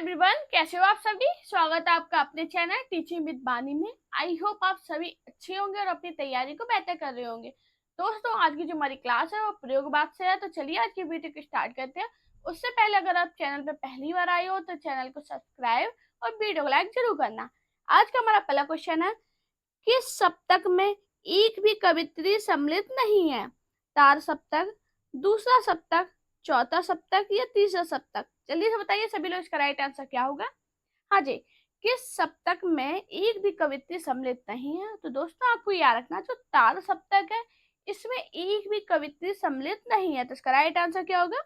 Everyone, कैसे हो आप सभी। स्वागत है आपका अपने चैनल टीचिंग विद बानी में। आई होप आप सभी अच्छे होंगे और अपनी तैयारी को बेहतर कर रहे होंगे। दोस्तों, आज की जो हमारी क्लास है वो प्रयोगवाद से है, तो चलिए आज की वीडियो को स्टार्ट करते हैं। उससे पहले अगर आप चैनल पे पहली बार आए हो तो चैनल को सब्सक्राइब और वीडियो को लाइक जरूर करना। आज का हमारा पहला क्वेश्चन है, किस सप्तक में एक भी कवित्री सम्मिलित नहीं है? तार सप्तक, दूसरा सप्तक, चौथा सप्तक या तीसरा सप्तक? जल्दी से बताइए सभी लोग, इसका राइट आंसर क्या होगा। हाँ जी, किस सप्तक में एक भी कवित्री सम्मिलित नहीं है? तो दोस्तों आपको याद रखना, जो तार सप्तक है इसमें एक भी कवित्री सम्मिलित नहीं है, तो इसका राइट आंसर क्या होगा?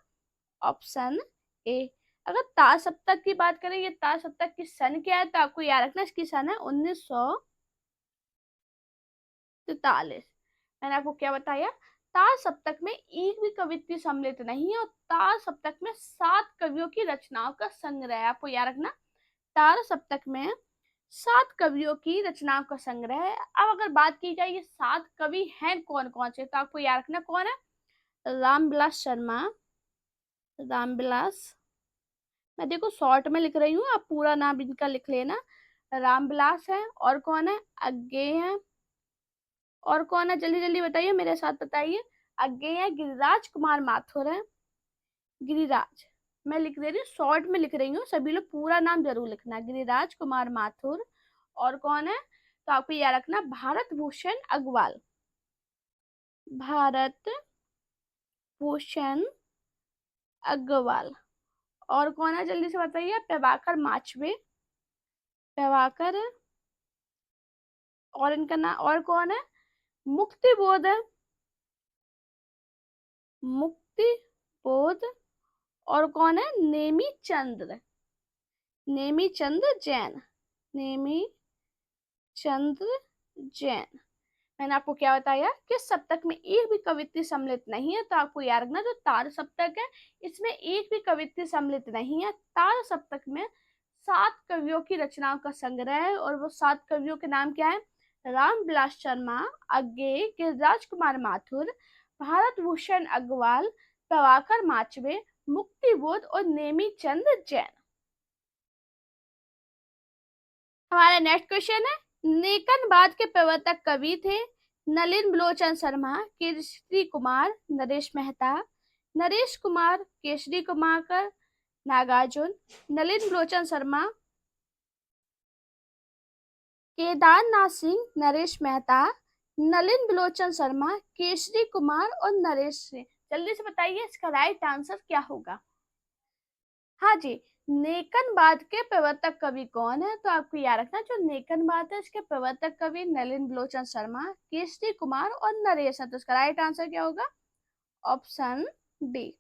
Option A. अगर तार सप्तक की बात करें, ये तार सप्तक की सन क्या है, तो आपको याद रखना इसकी सन है 1943। मैंने आपको क्या बताया, तार सप्तक में एक भी कवित्री सम्मिलित नहीं है और तार सप्तक में 7 कवियों की रचनाओं का संग्रह है। आपको याद रखना, तार सप्तक में 7 कवियों की रचनाओं का संग्रह है। अब अगर बात की जाए ये 7 कवि हैं कौन कौन से, तो आपको याद रखना कौन है। रामविलास शर्मा, रामविलास, मैं देखो शॉर्ट में लिख रही हूँ, आप पूरा नाम इनका लिख लेना। रामविलास है, और कौन है, अज्ञेय है, और कौन है, जल्दी जल्दी बताइए, मेरे साथ बताइए। अज्ञेय है, गिरिराज कुमार माथुर है। गिरिराज, मैं लिख दे रही हूँ, शॉर्ट में लिख रही हूँ, सभी लोग पूरा नाम जरूर लिखना। गिरिराज कुमार माथुर, और कौन है, तो आपको याद रखना भारत भूषण अग्रवाल। भारत भूषण अग्रवाल, और कौन है, जल्दी से बताइए। प्रभाकर माचवे, प्रभाकर, और इनका नाम, और कौन है, मुक्ति बोध है, मुक्ति बोध, और कौन है, नेमी चंद्र, नेमी चंद्र जैन, नेमी चंद्र जैन। मैंने आपको क्या बताया, किस सप्तक में एक भी कवित्री सम्मिलित नहीं है, तो आपको याद रखना जो तार सप्तक है इसमें एक भी कवित्री सम्मिलित नहीं है। तार सप्तक में 7 कवियों की रचनाओं का संग्रह है, और वो 7 कवियों के नाम क्या है। रामविलास शर्मा, अज्ञेय, गिरिराज कुमार माथुर, भारत भूषण अग्रवाल, प्रभाकर माचवे, मुक्ति बोध और नेमी चंद्र जैन। हमारा नेक्स्ट क्वेश्चन है, नेकनबाद के प्रवर्तक कवि थे नलिन बलोचन शर्मा, केसरी कुमार, नरेश मेहता, नरेश कुमार, केसरी कुमार, नागार्जुन, नलिन बलोचन शर्मा, केदारनाथ सिंह, नरेश मेहता, नलिन बलोचन शर्मा, केसरी कुमार और नरेश सिंह। जल्दी से बताइए इसका राइट आंसर क्या होगा। हाँ जी, नेकनबाद के प्रवर्तक कवि कौन है, तो आपको याद रखना जो नेकनबाद है इसके प्रवर्तक कवि नलिन बलोचन शर्मा, केसरी कुमार और नरेश है, तो इसका राइट आंसर क्या होगा। Option D.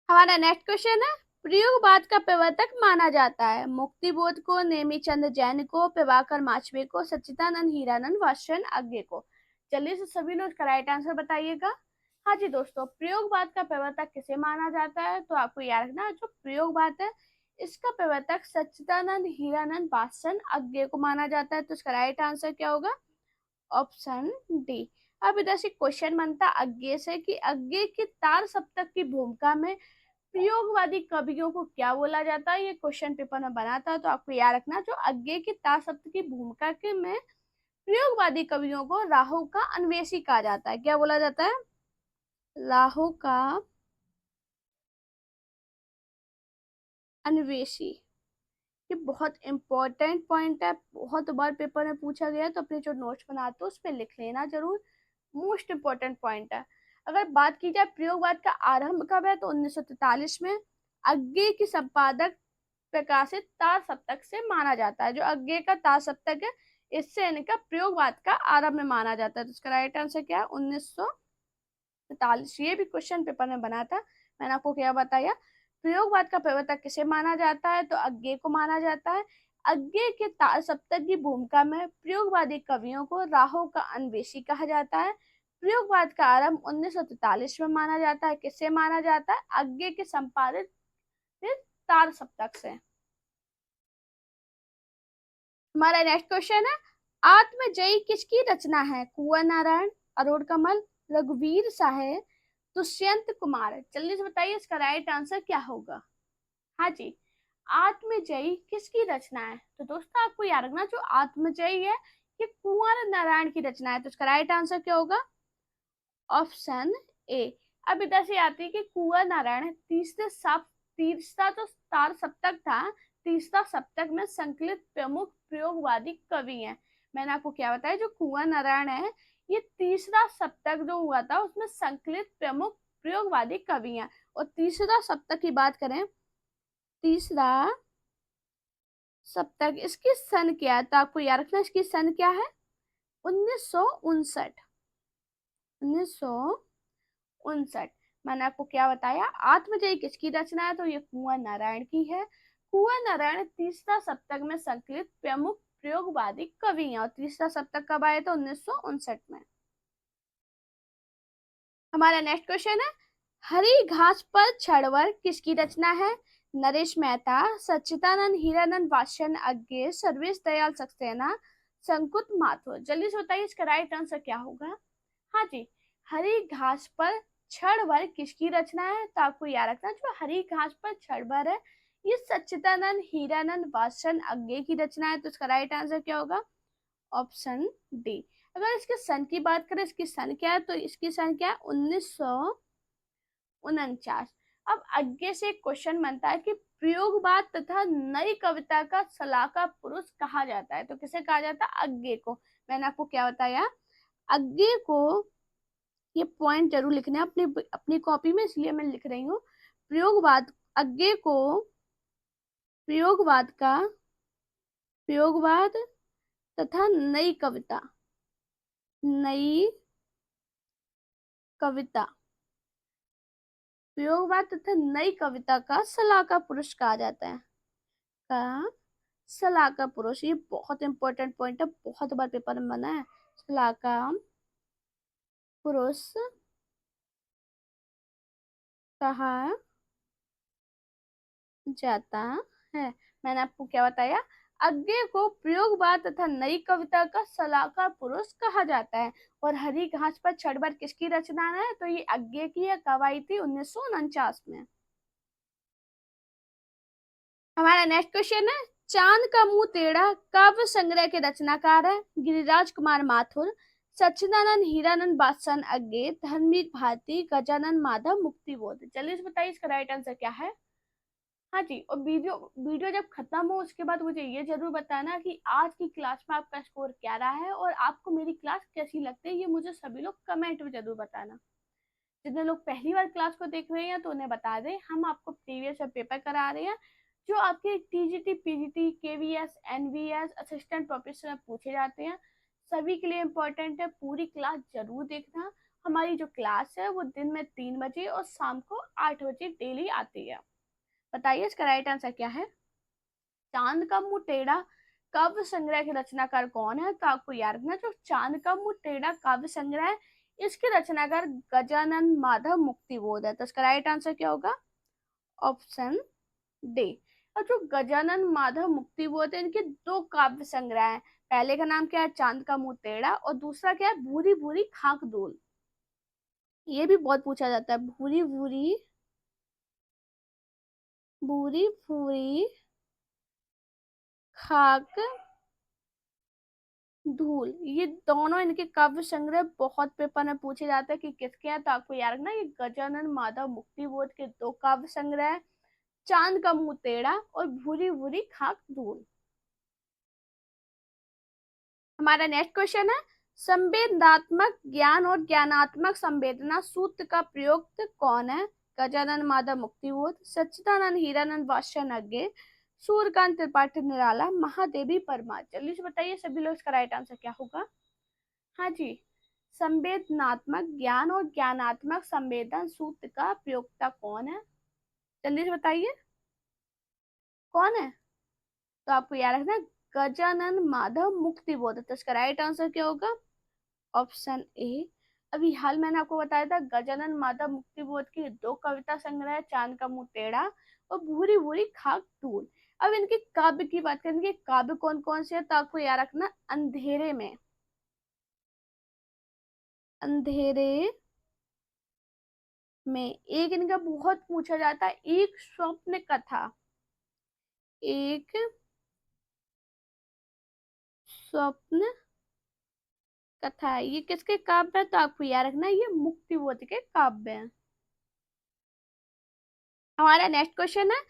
हमारा नेक्स्ट क्वेश्चन है, प्रयोगवाद का प्रवर्तक माना जाता है मुक्तिबोध को, नेमीचंद जैन को, प्रभाकर माचवे को, सच्चिदानंद हीरानंद वात्स्यन अज्ञेय को। जल्दी से सभी लोग इसका राइट आंसर बताइएगा। हाँ जी दोस्तों, प्रयोगवाद का प्रवर्तक किसे माना जाता है, तो आपको याद रखना जो प्रयोगवाद है इसका प्रवर्तक सच्चिदानंद हीरानंद वात्स्यन अज्ञेय को माना जाता है, तो इसका राइट आंसर क्या होगा। Option D. अब इधर से क्वेश्चन बनता अज्ञेय से कि अज्ञेय की तार सप्तक की भूमिका में प्रयोगवादी कवियों को क्या बोला जाता है। ये क्वेश्चन पेपर में बना था, तो आपको याद रखना जो अज्ञेय की तार सप्तक की भूमिका के में प्रयोगवादी कवियों को राहु का अन्वेषी कहा जाता है। क्या बोला जाता है, राहु का अन्वेषी। ये बहुत इंपॉर्टेंट पॉइंट है, बहुत बार पेपर में पूछा गया है, तो अपने जो नोट्स बनाते हो उस पर लिख लेना जरूर, मोस्ट इंपॉर्टेंट पॉइंट है। अगर बात की जाए प्रयोगवाद का आरंभ कब है, तो 1943 में अज्ञेय की संपादक प्रकाशित तार सप्तक से माना जाता है। जो अज्ञेय का तार सप्तक है इससे इनका प्रयोगवाद का आरंभ में माना जाता है, तो इसका राइट आंसर क्या है, 1943। ये भी क्वेश्चन पेपर में बना था, मैंने आपको क्या बताया। प्रयोगवाद का प्रवर्तक किसे माना जाता है, तो अज्ञेय को माना जाता है। अज्ञेय के तार सप्तक की भूमिका में प्रयोगवादी कवियों को राहु का अन्वेषी कहा जाता है। प्रयोगवाद का आरंभ 1943 में माना जाता है। किससे माना जाता है, अज्ञेय के संपादित तार सप्तक से। हमारा नेक्स्ट क्वेश्चन है, आत्मजयी किसकी रचना है। कुंवर नारायण, अरुण कमल, रघुवीर साहे, दुष्यंत कुमार। जल्दी से बताइए इसका राइट आंसर क्या होगा। हाँ जी, आत्मजयी किसकी रचना है? तो दोस्तों आपको याद रखना, जो आत्मजयी है ये कुंवर नारायण की रचना है। तो इसका राइट आंसर क्या होगा? Option A. अब इधर से आती है कि कुंवर नारायण तीसरा जो तार सप्तक था, तीसरा सप्तक में संकलित प्रमुख प्रयोगवादी कवि हैं। मैंने आपको क्या बताया, जो कुंवर नारायण है ये तीसरा सप्तक जो हुआ था उसमें संकलित प्रमुख प्रयोगवादी कवि हैं। और तीसरा सप्तक की बात करें, तीसरा सप्तक इसकी सन क्या है? तो आपको याद रखना इसकी सन क्या है? 1959। 1959। मैंने आपको क्या बताया, आत्मजयी किसकी रचना है? तो ये कुंवर नारायण की है। कुंवर नारायण तीसरा सप्तक में संकलित प्रमुख प्रयोगवादी कवि हैं। और तीसरा सप्तक कब आया था? 1959 में। हमारा नेक्स्ट क्वेश्चन है, हरी घास पर छड़वर किसकी रचना है? नरेश मेहता, सच्चिदानंद हीरानंद वात्स्यन अज्ञे, सर्वेश दयाल सक्सेना, संकुत माथुर। जल्दी से बताइए इसका राइट आंसर क्या होगा। हाँ जी, हरी घास पर छड़वर किसकी रचना है? तो आपको याद रखना, जो हरी घास पर छड़वर है ये सच्चिदानंद हीरानंद वात्स्यन अज्ञे की रचना है। तो इसका राइट आंसर क्या होगा? Option D. अगर इसके सन की बात करें, इसकी सन क्या है? तो इसकी सन क्या है? 1949। अब आगे से एक क्वेश्चन बनता है कि प्रयोगवाद तथा नई कविता का सलाहकार पुरुष कहा जाता है। तो किसे कहा जाता है? अज्ञे को। मैंने आपको क्या बताया, अज्ञे को, ये पॉइंट जरूर लिखना है अपनी अपनी कॉपी में, इसलिए मैं लिख रही हूँ। प्रयोगवाद, अज्ञे को प्रयोगवाद तथा नई कविता, नई कविता, प्रयोगवाद तथा नई कविता का सलाहकार पुरुष कहा जाता है। का सलाहकार पुरुष, ये बहुत इंपॉर्टेंट पॉइंट है, बहुत बार पेपर में बना है। सलाहकार पुरुष कहा जाता है। मैंने आपको क्या बताया, अज्ञे को प्रयोगवाद तथा नई कविता का सलाहकार पुरुष कहा जाता है। और हरी घास पर छड़बर किसकी रचना है? तो ये अज्ञे की है। कब आई थी? 1949 में। हमारा नेक्स्ट क्वेश्चन है, चांद का मुंह टेढ़ा काव्य संग्रह के रचनाकार है? गिरिराज कुमार माथुर, सच्चिदानंद हीरानंद वात्स्यन अज्ञे, धर्मवीर भारती, गजानन माधव मुक्तिबोध। जल्दी से बताइए इसका राइट आंसर क्या है। हाँ जी, और वीडियो वीडियो जब खत्म हो उसके बाद मुझे ये जरूर बताना कि आज की क्लास में आपका स्कोर क्या रहा है और आपको मेरी क्लास कैसी लगती है। ये मुझे सभी लोग कमेंट में जरूर बताना। जितने लोग पहली बार क्लास को देख रहे हैं तो उन्हें बता दें, हम आपको प्रीवियस पेपर करा रहे हैं जो आपके TGT, PGT, KVS, NVS, assistant professor में पूछे जाते हैं। सभी के लिए इम्पोर्टेंट है, पूरी क्लास जरूर देखना। हमारी जो क्लास है वो दिन में 3 बजे और शाम को 8 बजे डेली आती है। बताइए इसका राइट आंसर क्या है। चांद का मुंह टेढ़ा काव्य संग्रह के रचनाकार कौन है? तो आपको याद रखना, जो चांद का मुंह टेढ़ा काव्य संग्रह है इसके रचनाकार गजानन माधव मुक्तिबोध है। तो इसका राइट आंसर क्या होगा? Option D. और जो गजानन माधव मुक्तिबोध है इनके दो काव्य संग्रह हैं। पहले का नाम क्या है? चांद का मुंह टेढ़ा, और दूसरा क्या है? भूरी भूरी खाक धूल। ये भी बहुत पूछा जाता है, भूरी भूरी, भूरी भूरी खाक धूल। ये दोनों इनके काव्य संग्रह बहुत पेपर में पूछे जाते हैं कि किसके हैं। तो आपको याद रखना, ये गजानन माधव मुक्तिबोध के दो काव्य संग्रह है, चांद का मुंह टेढ़ा और भूरी भूरी खाक धूल। हमारा नेक्स्ट क्वेश्चन है, संवेदनात्मक ज्ञान और ज्ञानात्मक संवेदना सूत्र का प्रयोग कौन है? गजानन माधव मुक्तिबोध, सच्चिदानंद हीरानंद वात्स्यन अज्ञे, सूर्यकांत त्रिपाठी निराला, महादेवी परमार। जल्दी से बताइए सभी लोग, इसका राइट आंसर क्या होगा। हाँ जी, संवेदनात्मक ज्ञान और ज्ञानात्मक संवेदन सूत्र का प्रयोक्ता कौन है? जल्दी से बताइए कौन है। तो आपको याद रखना, गजानन माधव मुक्तिबोध। तो इसका राइट आंसर क्या होगा? Option A. अभी हाल मैंने आपको बताया था, गजानन माधव मुक्तिबोध की दो कविता संग्रह है, चांद का मुंह टेढ़ा और भूरी भूरी खाक धूल। अब इनके काव्य की बात करें, इनके काव्य कौन कौन से है? तो आपको याद रखना, अंधेरे में, अंधेरे में। एक इनका बहुत पूछा जाता है, एक स्वप्न कथा, एक स्वप्न कथा है। ये किसके काव्य है? तो आपको याद रखना ये मुक्तिबोध के काव्य हैं। हमारा नेक्स्ट क्वेश्चन है,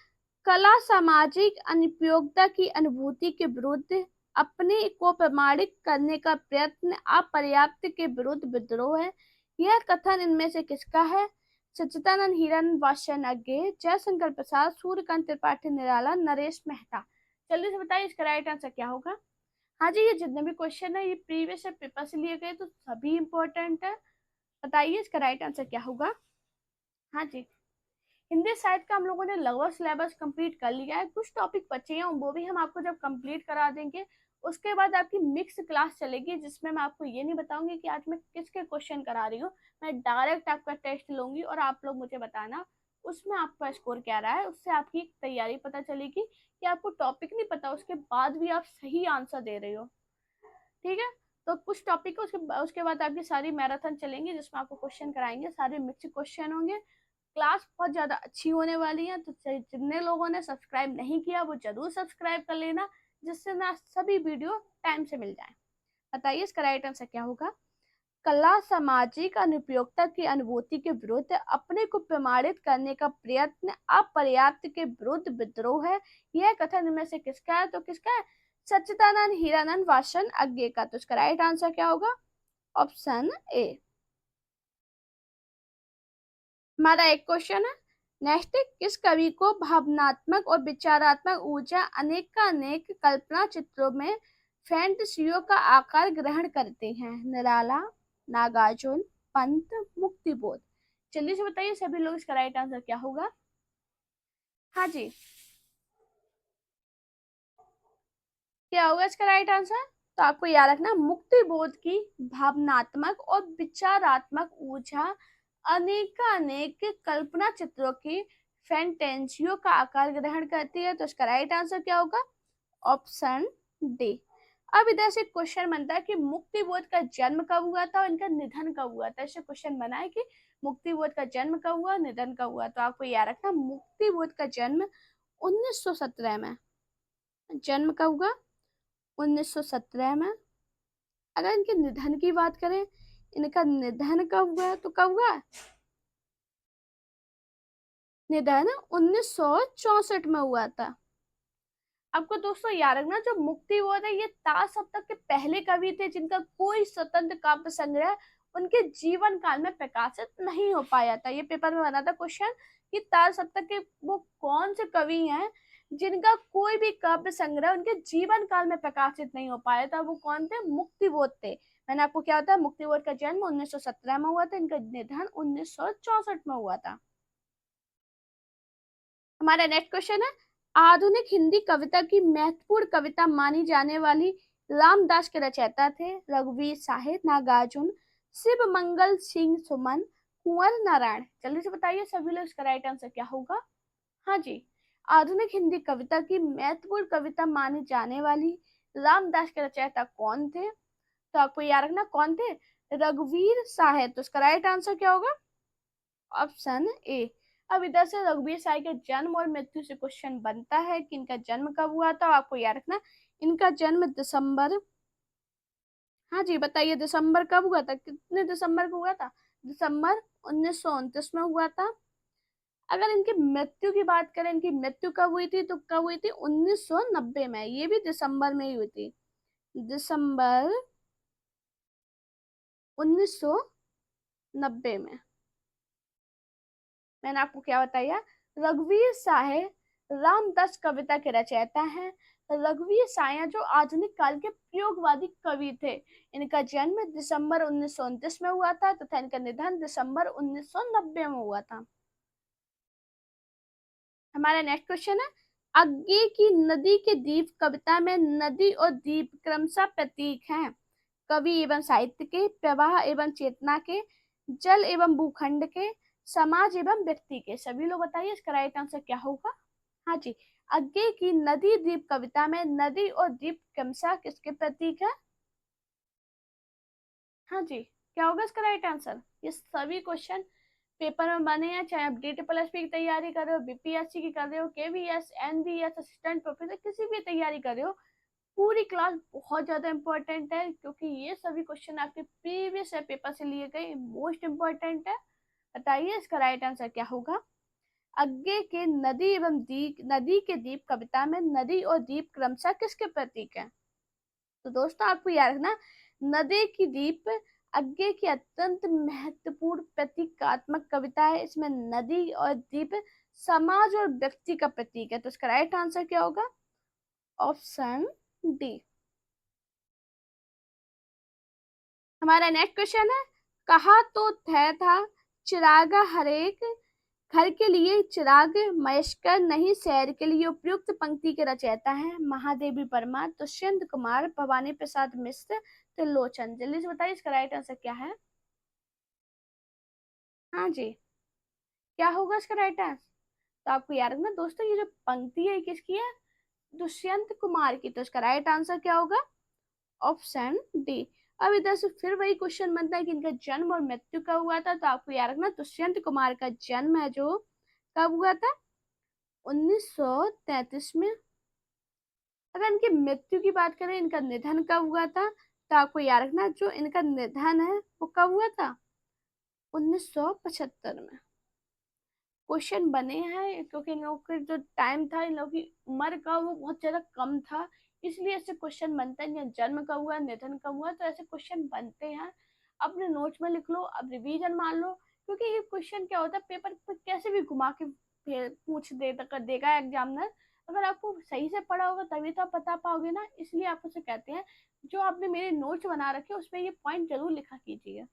कला सामाजिक अनुपयोगिता की अनुभूति के विरुद्ध अपने को प्रमाणित करने का प्रयत्न, अपर्याप्त के विरुद्ध विद्रोह है। यह कथन इनमें से किसका है? सच्चिदानंद हिरन वात्स्यज्ञ, जयशंकर प्रसाद, सूर्यकांत त्रिपाठी निराला, नरेश मेहता। जल्दी से बताइए इसका राइट आंसर क्या होगा। हाँ जी, ये जितने भी क्वेश्चन है ये प्रीवियस पेपर से लिए गए, तो सभी इंपॉर्टेंट है। बताइए इसका राइट आंसर क्या होगा। हाँ जी, हिंदी साहित्य का हम लोगों ने लगभग सिलेबस कंप्लीट कर लिया है, कुछ टॉपिक बचे हैं वो भी हम आपको जब कंप्लीट करा देंगे उसके बाद आपकी मिक्स क्लास चलेगी, जिसमें मैं आपको ये नहीं बताऊंगी कि आज मैं किसके क्वेश्चन करा रही हूँ। मैं डायरेक्ट आपका टेस्ट लूंगी और आप लोग मुझे बताना उसमें आपका स्कोर क्या रहा है। उससे आपकी तैयारी पता चलेगी कि आपको टॉपिक नहीं पता उसके बाद भी आप सही आंसर दे रहे हो। ठीक है, तो कुछ टॉपिक है उसके बाद आपकी सारी मैराथन चलेंगी जिसमें आपको क्वेश्चन कराएंगे, सारे मिक्स क्वेश्चन होंगे। क्लास बहुत ज्यादा अच्छी होने वाली है, तो जितने लोगों ने सब्सक्राइब नहीं किया वो जरूर सब्सक्राइब कर लेना, जिससे ना सभी वीडियो टाइम से मिल जाए। बताइए इसका राइट आंसर क्या होगा। कला सामाजिक अनुपयोगिता की अनुभूति के विरुद्ध अपने को प्रमाणित करने का प्रयत्न, अपर्याप्त के विरुद्ध विद्रोह है। यह कथन इनमें से किसका है? तो किसका है? सच्चिदानंद हीरानंद वात्स्यज्ञ का। तो इसका राइट आंसर क्या होगा? Option A. हमारा एक क्वेश्चन है, नेक्स्ट, किस कवि को भावनात्मक और विचारात्मक ऊर्जा अनेकानेक कल्पना चित्रों में फैंटसियों का आकार ग्रहण करते हैं? निराला, नागार्जुन, पंत, मुक्तिबोध। जल्दी से बताइए सभी लोग इसका राइट आंसर क्या होगा। हाँ जी, क्या होगा इसका राइट आंसर? तो आपको याद रखना, मुक्तिबोध की भावनात्मक और विचारात्मक ऊर्जा अनेकानेक कल्पना चित्रों की फैंटेंसियों का आकार ग्रहण करती है। तो इसका राइट आंसर क्या होगा? Option D. अब इधर से क्वेश्चन बनता है कि मुक्तिबोध का जन्म कब हुआ था और इनका निधन कब हुआ था। इससे क्वेश्चन बना है कि मुक्तिबोध का जन्म कब हुआ, निधन कब हुआ। तो आपको याद रखना, मुक्तिबोध का जन्म 1917 में। जन्म कब हुआ? 1917 में। अगर इनके निधन की बात करें, इनका निधन कब हुआ? तो कब हुआ निधन? 1964 में हुआ था। आपको दोस्तों याद रखना, जो मुक्तिबोध है ये तार सप्तक के पहले कवि थे जिनका कोई स्वतंत्र काव्य संग्रह उनके जीवन काल में प्रकाशित नहीं हो पाया था। ये पेपर में बना था क्वेश्चन कि तार सप्तक के वो कौन से कवि हैं जिनका कोई भी काव्य संग्रह उनके जीवन काल में प्रकाशित नहीं हो पाया था। वो कौन थे? मुक्तिबोध थे। मैंने आपको क्या बताया, मुक्तिबोध का जन्म 1917 में हुआ था, इनका निधन 1964 में हुआ था। हमारा नेक्स्ट क्वेश्चन है, आधुनिक हिंदी कविता की महत्वपूर्ण कविता मानी जाने वाली रामदास के रचयिता थे? रघुवीर साहिब, नागार्जुन, शिव मंगल सिंह सुमन, कुंवर नारायण। जल्दी से बताइए सभी लोग इसका राइट आंसर क्या होगा। हाँ जी, आधुनिक हिंदी कविता की महत्वपूर्ण कविता मानी जाने वाली रामदास के रचयिता कौन थे? तो आपको याद रखना कौन थे? रघुवीर साहिब। तो इसका राइट आंसर क्या होगा? Option A. अब इधर से रघुवीर साई के जन्म और मृत्यु से क्वेश्चन बनता है कि इनका जन्म कब हुआ था। आपको याद रखना, इनका जन्म दिसंबर, हाँ जी बताइए दिसंबर कब हुआ था? कितने दिसंबर को हुआ था? दिसंबर 1929 में हुआ था। अगर इनकी मृत्यु की बात करें, इनकी मृत्यु कब हुई थी? तो कब हुई थी? 1990 में। ये भी दिसंबर में ही हुई थी, दिसंबर 1990 में। मैंने आपको क्या बताया, रघुवीर साहे रामदास कविता के रचयिता हैं। रघुवीर साया जो आधुनिक काल के प्रयोगवादी कवि थे। इनका जन्म दिसंबर 1929 में हुआ था तथा इनका निधन दिसंबर 1990 में हुआ था। हमारा नेक्स्ट क्वेश्चन है, आगे की नदी के द्वीप कविता में नदी और द्वीप क्रमशः प्रतीक हैं कवि एवं साहित्य के, प्रवाह एवं चेतना के, जल एवं भूखंड के, समाज एवं व्यक्ति के। सभी लोग बताइए इसका राइट आंसर क्या होगा। हाँ जी, आगे की नदी द्वीप कविता में नदी और द्वीप क्रमशः किसके प्रतीक है? हाँ जी, क्या होगा इसका राइट आंसर? ये सभी क्वेश्चन पेपर में बने हैं, चाहे आप DSSP की तैयारी कर रहे हो, BPSC की कर रहे हो, KVS, NVS, असिस्टेंट प्रोफेसर, किसी भी तैयारी कर रहे हो, पूरी क्लास बहुत ज्यादा इंपॉर्टेंट है, क्योंकि ये सभी क्वेश्चन आपके प्रीवियस पेपर से लिए गए मोस्ट इंपॉर्टेंट है। बताइए इसका राइट आंसर क्या होगा। आगे के नदी एवं दीप, नदी के दीप कविता में नदी और दीप क्रमशः किसके प्रतीक हैं। तो दोस्तों आपको याद रखना, नदी की दीप आगे की अत्यंत महत्वपूर्ण प्रतीकात्मक कविता है। इसमें नदी और दीप समाज और व्यक्ति का प्रतीक है। तो इसका राइट आंसर क्या होगा, ऑप्शन डी। हमारा नेक्स्ट क्वेश्चन है, कहा तो था चिरागा हरेक घर के लिए चिराग मयस्कर नहीं शहर के लिए। उपयुक्त पंक्ति के रचयिता हैं महादेवी वर्मा, दुष्यंत कुमार, भवानी प्रसाद मिश्र, त्रिलोचन। जल्दी से बताइए इसका राइट आंसर क्या है। हाँ जी, क्या होगा इसका राइट आंसर। तो आपको याद रखना दोस्तों, ये जो पंक्ति है किसकी है, दुष्यंत कुमार की। तो इसका राइट आंसर क्या होगा, ऑप्शन डी। अब इधर से फिर वही क्वेश्चन बनता है कि इनका जन्म और मृत्यु कब हुआ था। तो आपको याद रखना, दुष्यंत कुमार का जन्म है जो कब हुआ था, 1933 में। अगर इनकी मृत्यु की बात करें, इनका निधन कब हुआ था, तो आपको याद रखना जो इनका निधन है वो कब हुआ था, 1975 में। क्वेश्चन बने हैं क्योंकि इन लोगों के जो टाइम था, इन लोगों की उम्र का वो बहुत ज्यादा कम था, इसलिए ऐसे क्वेश्चन बनते हैं। जन्म कब हुआ, निधन कब हुआ, तो ऐसे क्वेश्चन बनते हैं। अपने नोट्स में लिख लो, अब रिवीजन मान लो, क्योंकि ये क्वेश्चन क्या होता है, पेपर पर कैसे भी घुमा के पूछ देगा एग्जामिनर। अगर आपको सही से पढ़ा होगा तभी तो आप बता पाओगे ना, इसलिए आपको से कहते हैं जो आपने मेरे नोट्स बना रखे उसमें ये पॉइंट जरूर लिखा कीजिए।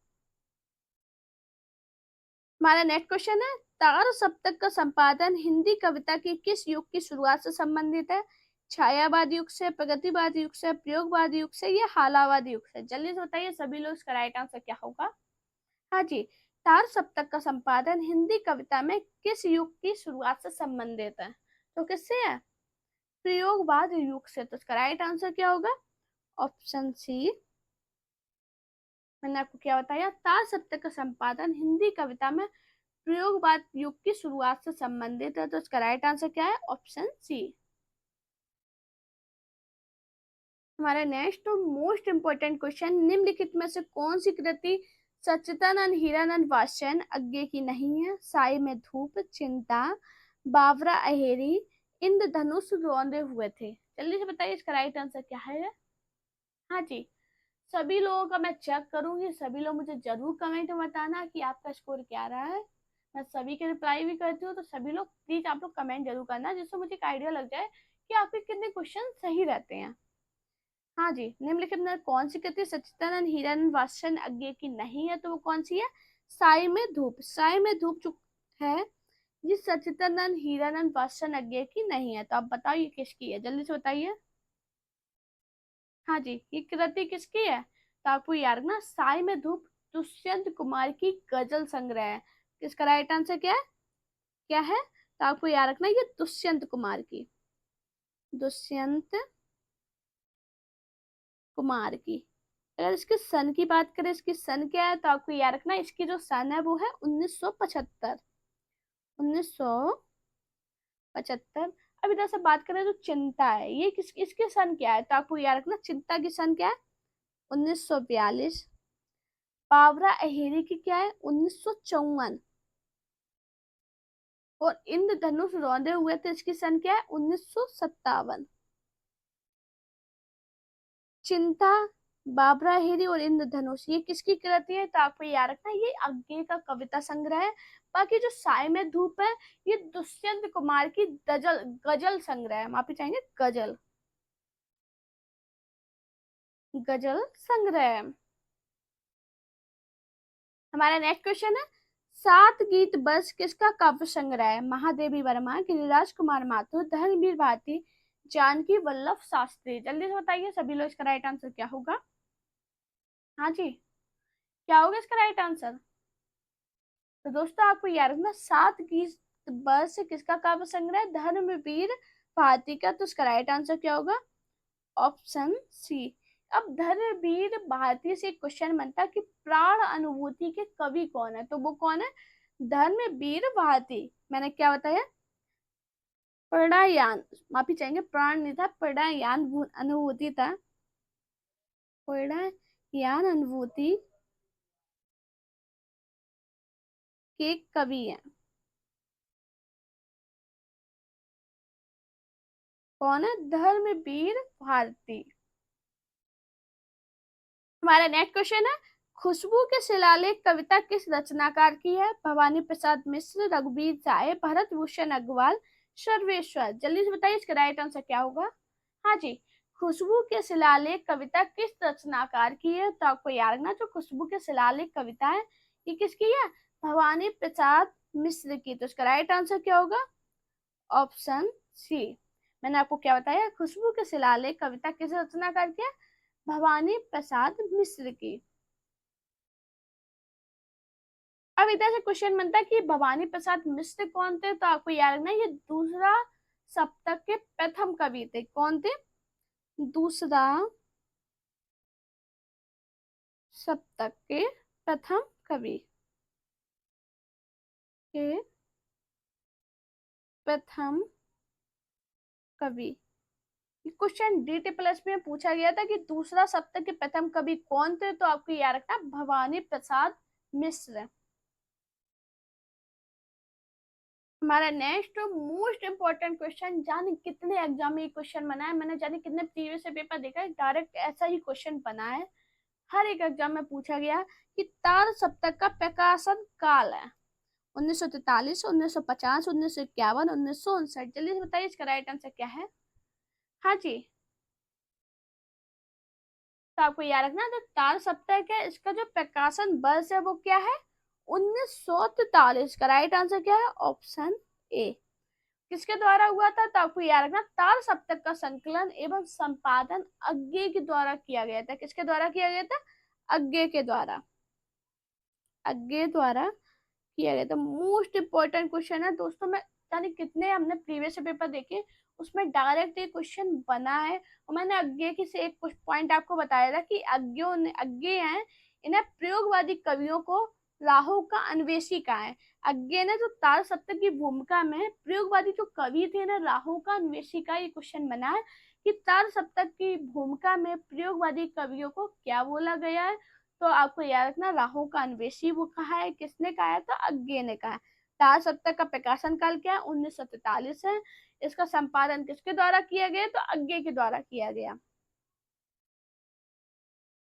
हमारा नेक्स्ट क्वेश्चन है, तार सप्तक का संपादन हिंदी कविता के किस युग की शुरुआत से संबंधित है। छायावाद युग से, प्रगतिवाद युग से, प्रयोगवाद युग से या हालावाद युग से। जल्दी से बताइए सभी लोग, इसका राइट आंसर क्या होगा। हाँ जी, तार सप्तक का संपादन हिंदी कविता में किस युग की शुरुआत से संबंधित है। तो किससे है, प्रयोगवाद युग से। तो इसका राइट आंसर क्या होगा, ऑप्शन सी। मैंने आपको क्या बताया, तार सप्तक का संपादन हिंदी कविता में प्रयोगवाद युग की शुरुआत से संबंधित है। तो इसका राइट आंसर क्या है, ऑप्शन सी। हमारा नेक्स्ट और मोस्ट इंपोर्टेंट क्वेश्चन, निम्नलिखित में से कौन सी कृति सच्चिदानंद हीरानंद वात्स्ययन अज्ञे की नहीं है। साई में धूप, चिंता, बावरा अहेरी, इंद्रधनुष रौंदे हुए थे। जल्दी से बताइए इसका राइट आंसर क्या है। हाँ जी, सभी लोगों का मैं चेक करूंगी, सभी लोग मुझे जरूर कमेंट में बताना कि आपका स्कोर क्या रहा है। मैं सभी के रिप्लाई भी करती हूँ, तो सभी लोग प्लीज आप लोग कमेंट जरूर करना, जिससे मुझे एक आइडिया लग जाए कि आपके कितने क्वेश्चन सही रहते हैं। हाँ जी, निम्नलिखित में कौन सी कृति सच्चिदानंद हीरानंद वात्स्ययन अज्ञे की नहीं है। तो वो कौन सी है, साई में धूप। साई में धूप जो है ये सच्चिदानंद हीरानंद वात्स्ययन अज्ञे की नहीं है। तो आप बताओ ये किसकी है, जल्दी से बताइए। हाँ जी, ये कृति किसकी है। तो आपको याद रखना, साई में धूप दुष्यंत कुमार की गजल संग्रह है। इसका राइट आंसर क्या है, क्या है। तो आपको याद रखना ये दुष्यंत कुमार की, दुष्यंत कुमार की। अगर इसके सन की बात करें, इसकी सन क्या है, तो आपको याद रखना इसकी जो सन है वो है 1975, 1975। अब इधर से बात करें तो चिंता है, ये किस इसके सन क्या है। तो आपको याद रखना चिंता की सन क्या है, 1942। बावरा अहेरी की क्या है, 1954। और इंद्रधनुष रौंदे हुए थे, इसकी सन क्या है, 1957। चिंता, बाबरा हेरी और इंद्रधनुष ये किसकी कृति है। तो आपको याद रखना ये आज्ञे का कविता संग्रह है। बाकी जो साय में धूप है ये दुष्यंत कुमार की गजल गजल संग्रह है। माफी चाहेंगे, गजल, गजल संग्रह। हमारा नेक्स्ट क्वेश्चन है, सात गीत बस किसका काव्य संग्रह है। महादेवी वर्मा, गिरिराज कुमार माथुर, धर्मवीर भारती, जानकी वल्लभ शास्त्री। जल्दी से बताइए सभी लोग, इसका राइट आंसर क्या होगा। हाँ जी, क्या होगा इसका राइट आंसर। तो दोस्तों आपको याद रखना, सात गीत बस किसका काव्य संग्रह है, धर्मवीर भारती का। तो इसका राइट आंसर क्या होगा, ऑप्शन सी। अब धर्मवीर भारती से क्वेश्चन बनता है कि प्राण अनुभूति के कवि कौन है। तो वो कौन है, धर्म वीर भारती, मैंने क्या बताया? प्रणयान, माफी चाहेंगे, प्राण नहीं था, प्रणयान अनुभूति था। प्रणयान अनुभूति के कवि हैं। कौन है? धर्मवीर भारती। हमारा नेक्स्ट क्वेश्चन है, खुशबू के शिलालेख कविता किस रचनाकार की है? भवानी प्रसाद मिश्र, रघुवीर राय, भरत भूषण अग्रवाल, सर्वेश्वर। जल्दी से बताइए इसका राइट आंसर क्या होगा? हाँ जी, खुशबू के शिलालेख कविता किस रचनाकार की है? तो आपको याद रखना, जो खुशबू के शिलालेख कविता है ये किसकी है? भवानी प्रसाद मिश्र की। तो इसका राइट आंसर क्या होगा? Option C. मैंने आपको क्या बताया? खुशबू के शिलालेख कविता किस रचनाकार की है? भवानी प्रसाद मिश्र की। अब इधर से क्वेश्चन बनता है कि भवानी प्रसाद मिश्र कौन थे? तो आपको याद रखना, ये दूसरा सप्तक के प्रथम कवि थे। कौन थे? दूसरा सप्तक के प्रथम कवि के प्रथम कवि। क्वेश्चन DT प्लस में पूछा गया था कि दूसरा सप्तक के प्रथम कवि कौन थे? तो आपको याद रखना, भवानी प्रसाद मिश्र। हमारा नेक्स्ट मोस्ट इंपॉर्टेंट क्वेश्चन, जाने कितने एग्जाम में ये क्वेश्चन बना है, मैंने जाने कितने प्रीवियस पेपर देखा है, डायरेक्ट ऐसा ही क्वेश्चन बना है। हर एक एग्जाम में पूछा गया कि तार सप्तक का प्रकाशन काल है 1943, 1950, 1951, 1959। जल्दी से बताइए इसका राइट आंसर क्या है? हाँ जी, तो आपको याद रखना, जो तार सप्तक है इसका जो प्रकाशन वर्ष है वो क्या है? 1943। का राइट आंसर क्या है? Option A. किसके द्वारा हुआ था? तो आपको याद रखना, तार सप्तक का संकलन एवं संपादन अज्ञे के द्वारा किया गया था। किसके द्वारा किया गया था? अज्ञे के द्वारा। अज्ञे द्वारा किया गया था। मोस्ट इंपॉर्टेंट क्वेश्चन है दोस्तों। मैं जाने कितने हमने प्रीवियस पेपर देखे, उसमें डायरेक्ट ये क्वेश्चन बना है। और मैंने अज्ञे की से एक पॉइंट आपको बताया था कि अज्ञे हैं, इन्हें प्रयोगवादी कवियों को राहु का अन्वेषी कहा है। अज्ञे ने जो तार सप्तक की भूमिका में प्रयोगवादी जो कवि थे ना, राहु का अन्वेषी का ये क्वेश्चन बना है कि तार सप्तक की भूमिका में प्रयोगवादी कवियों को क्या बोला गया है? तो आपको याद रखना, राहु का अन्वेषी वो कहा है, किसने कहा है? तो अज्ञे ने कहा है। तार सप्तक का प्रकाशन काल क्या है? 1943 है। इसका संपादन किसके द्वारा किया गया? तो अज्ञे के द्वारा किया गया।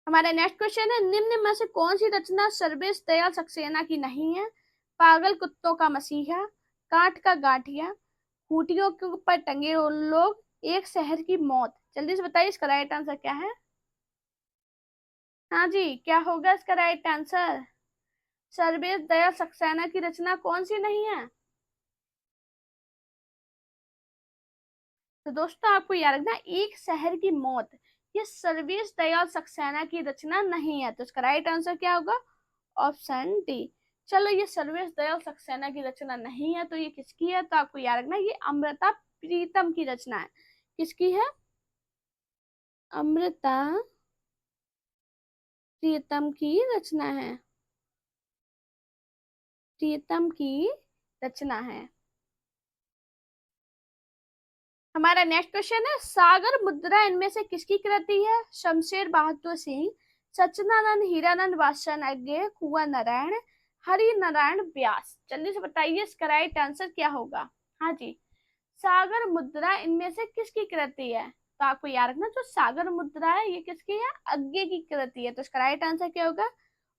हमारा नेक्स्ट क्वेश्चन है, निम्न में से कौन सी रचना सर्वेश दयाल सक्सेना की नहीं है? पागल कुत्तों का मसीहा, काठ का गाठिया, खूटियों के ऊपर टंगे लोग, एक शहर की मौत। जल्दी से बताइए इसका राइट आंसर क्या है? हाँ जी, क्या होगा इसका राइट आंसर? सर्वेश दयाल सक्सेना की रचना कौन सी नहीं है? तो दोस्तों आपको याद रखना, एक शहर की मौत, ये सर्वेश दयाल सक्सेना की रचना नहीं है। तो इसका राइट आंसर क्या होगा? Option D. चलो, ये सर्वेश दयाल सक्सेना की रचना नहीं है तो ये किसकी है? तो आपको याद रखना, ये अमृता प्रीतम की रचना है। किसकी है? अमृता प्रीतम की रचना है। प्रीतम की रचना है। हमारा नेक्स्ट क्वेश्चन है, सागर मुद्रा इनमें से किसकी कृति है? शमशेर बहादुर सिंह, सच्चिदानंद हीरानंद वात्स्यायन, कुंवर नारायण, हरि नारायण व्यास। जल्दी से बताइए इसका राइट आंसर क्या होगा? हाँ जी, सागर मुद्रा इनमें से किसकी कृति है? तो आपको याद रखना, जो सागर मुद्रा है ये किसकी है? अज्ञे की कृति है। तो इसका राइट आंसर क्या होगा?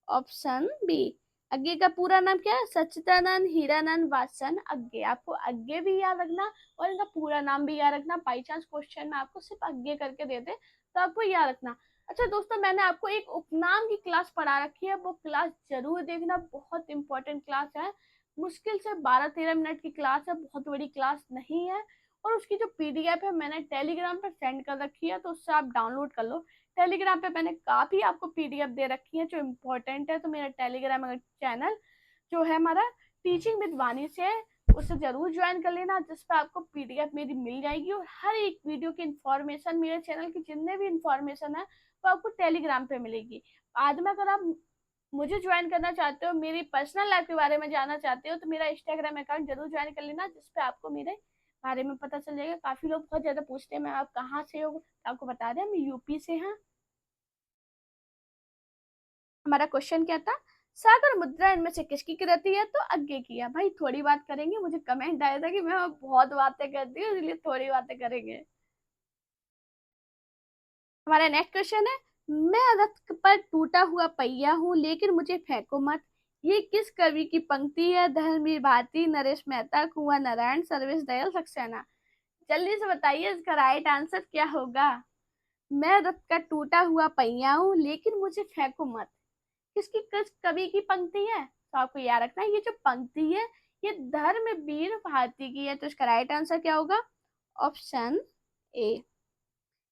Option B. अज्ञे का पूरा नाम क्या है? सच्चिदानंद हीरानंद वात्स्यायन अज्ञे। आपको अज्ञे भी याद रखना और इनका पूरा नाम भी याद रखना। बाई चांस क्वेश्चन में आपको सिर्फ अज्ञे करके दे दे तो आपको याद रखना। अच्छा दोस्तों, मैंने आपको एक उपनाम की क्लास पढ़ा रखी है, वो क्लास जरूर देखना, बहुत इंपॉर्टेंट क्लास है। मुश्किल से 12-13 मिनट की क्लास है, बहुत बड़ी क्लास नहीं है। और उसकी जो PDF है मैंने टेलीग्राम पर सेंड कर रखी है, तो उससे आप डाउनलोड कर लो। टेलीग्राम पे मैंने काफी आपको PDF दे रखी है जो इम्पोर्टेंट है। तो मेरा टेलीग्राम चैनल जो है हमारा टीचिंग विद वाणी से है, उसे जरूर ज्वाइन कर लेना, जिस पर आपको PDF मेरी मिल जाएगी। और हर एक वीडियो की इंफॉर्मेशन, मेरे चैनल की जितने भी इंफॉर्मेशन है वो आपको टेलीग्राम पे मिलेगी। बाद में अगर आप मुझे ज्वाइन करना चाहते हो, मेरी पर्सनल लाइफ के बारे में जानना चाहते हो, तो मेरा इंस्टाग्राम अकाउंट जरूर ज्वाइन कर लेना, जिसपे आपको मेरे बारे में पता चल जाएगा। काफी लोग बहुत ज्यादा पूछते हैं मैं आप कहाँ से हो, तो आपको बता दें हम यूपी से हैं। हमारा क्वेश्चन क्या था, सागर मुद्रा इनमें से किसकी कृति है, तो आगे किया। भाई थोड़ी बात करेंगे, मुझे कमेंट आया था कि मैं बहुत बातें करती हूँ इसलिए थोड़ी बातें करेंगे। हमारा नेक्स्ट क्वेश्चन है, मैं रथ पर टूटा हुआ पहिया हूँ लेकिन मुझे फेंको मत, ये किस कवि की पंक्ति है, धर्मवीर भारती, नरेश मेहता, कुंवर नारायण, सर्वेश दयाल सक्सेना। जल्दी से बताइए इसका राइट आंसर क्या होगा। मैं रथ का टूटा हुआ पहिया हूँ लेकिन मुझे फेंको मत, किस कवि की पंक्ति है, तो आपको याद रखना है ये जो पंक्ति है ये धर्मवीर भारती की है। तो इसका राइट आंसर क्या होगा, ऑप्शन ए।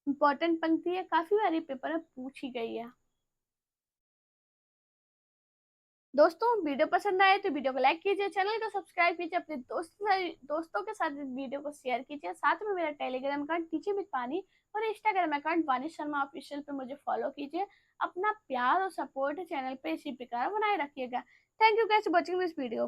इंपॉर्टेंट पंक्ति है, काफी बारी पेपर में पूछी गई है। दोस्तों वीडियो पसंद आए तो वीडियो को लाइक कीजिए, चैनल को सब्सक्राइब कीजिए, अपने दोस्तों के साथ इस वीडियो को शेयर कीजिए। साथ में मेरा टेलीग्राम अकाउंट टीचिंग विद पानी और इंस्टाग्राम अकाउंट वानी शर्मा ऑफिशियल पे मुझे फॉलो कीजिए। अपना प्यार और सपोर्ट चैनल पे इसी प्रकार बनाए रखिएगा। Thank you guys for watching this video.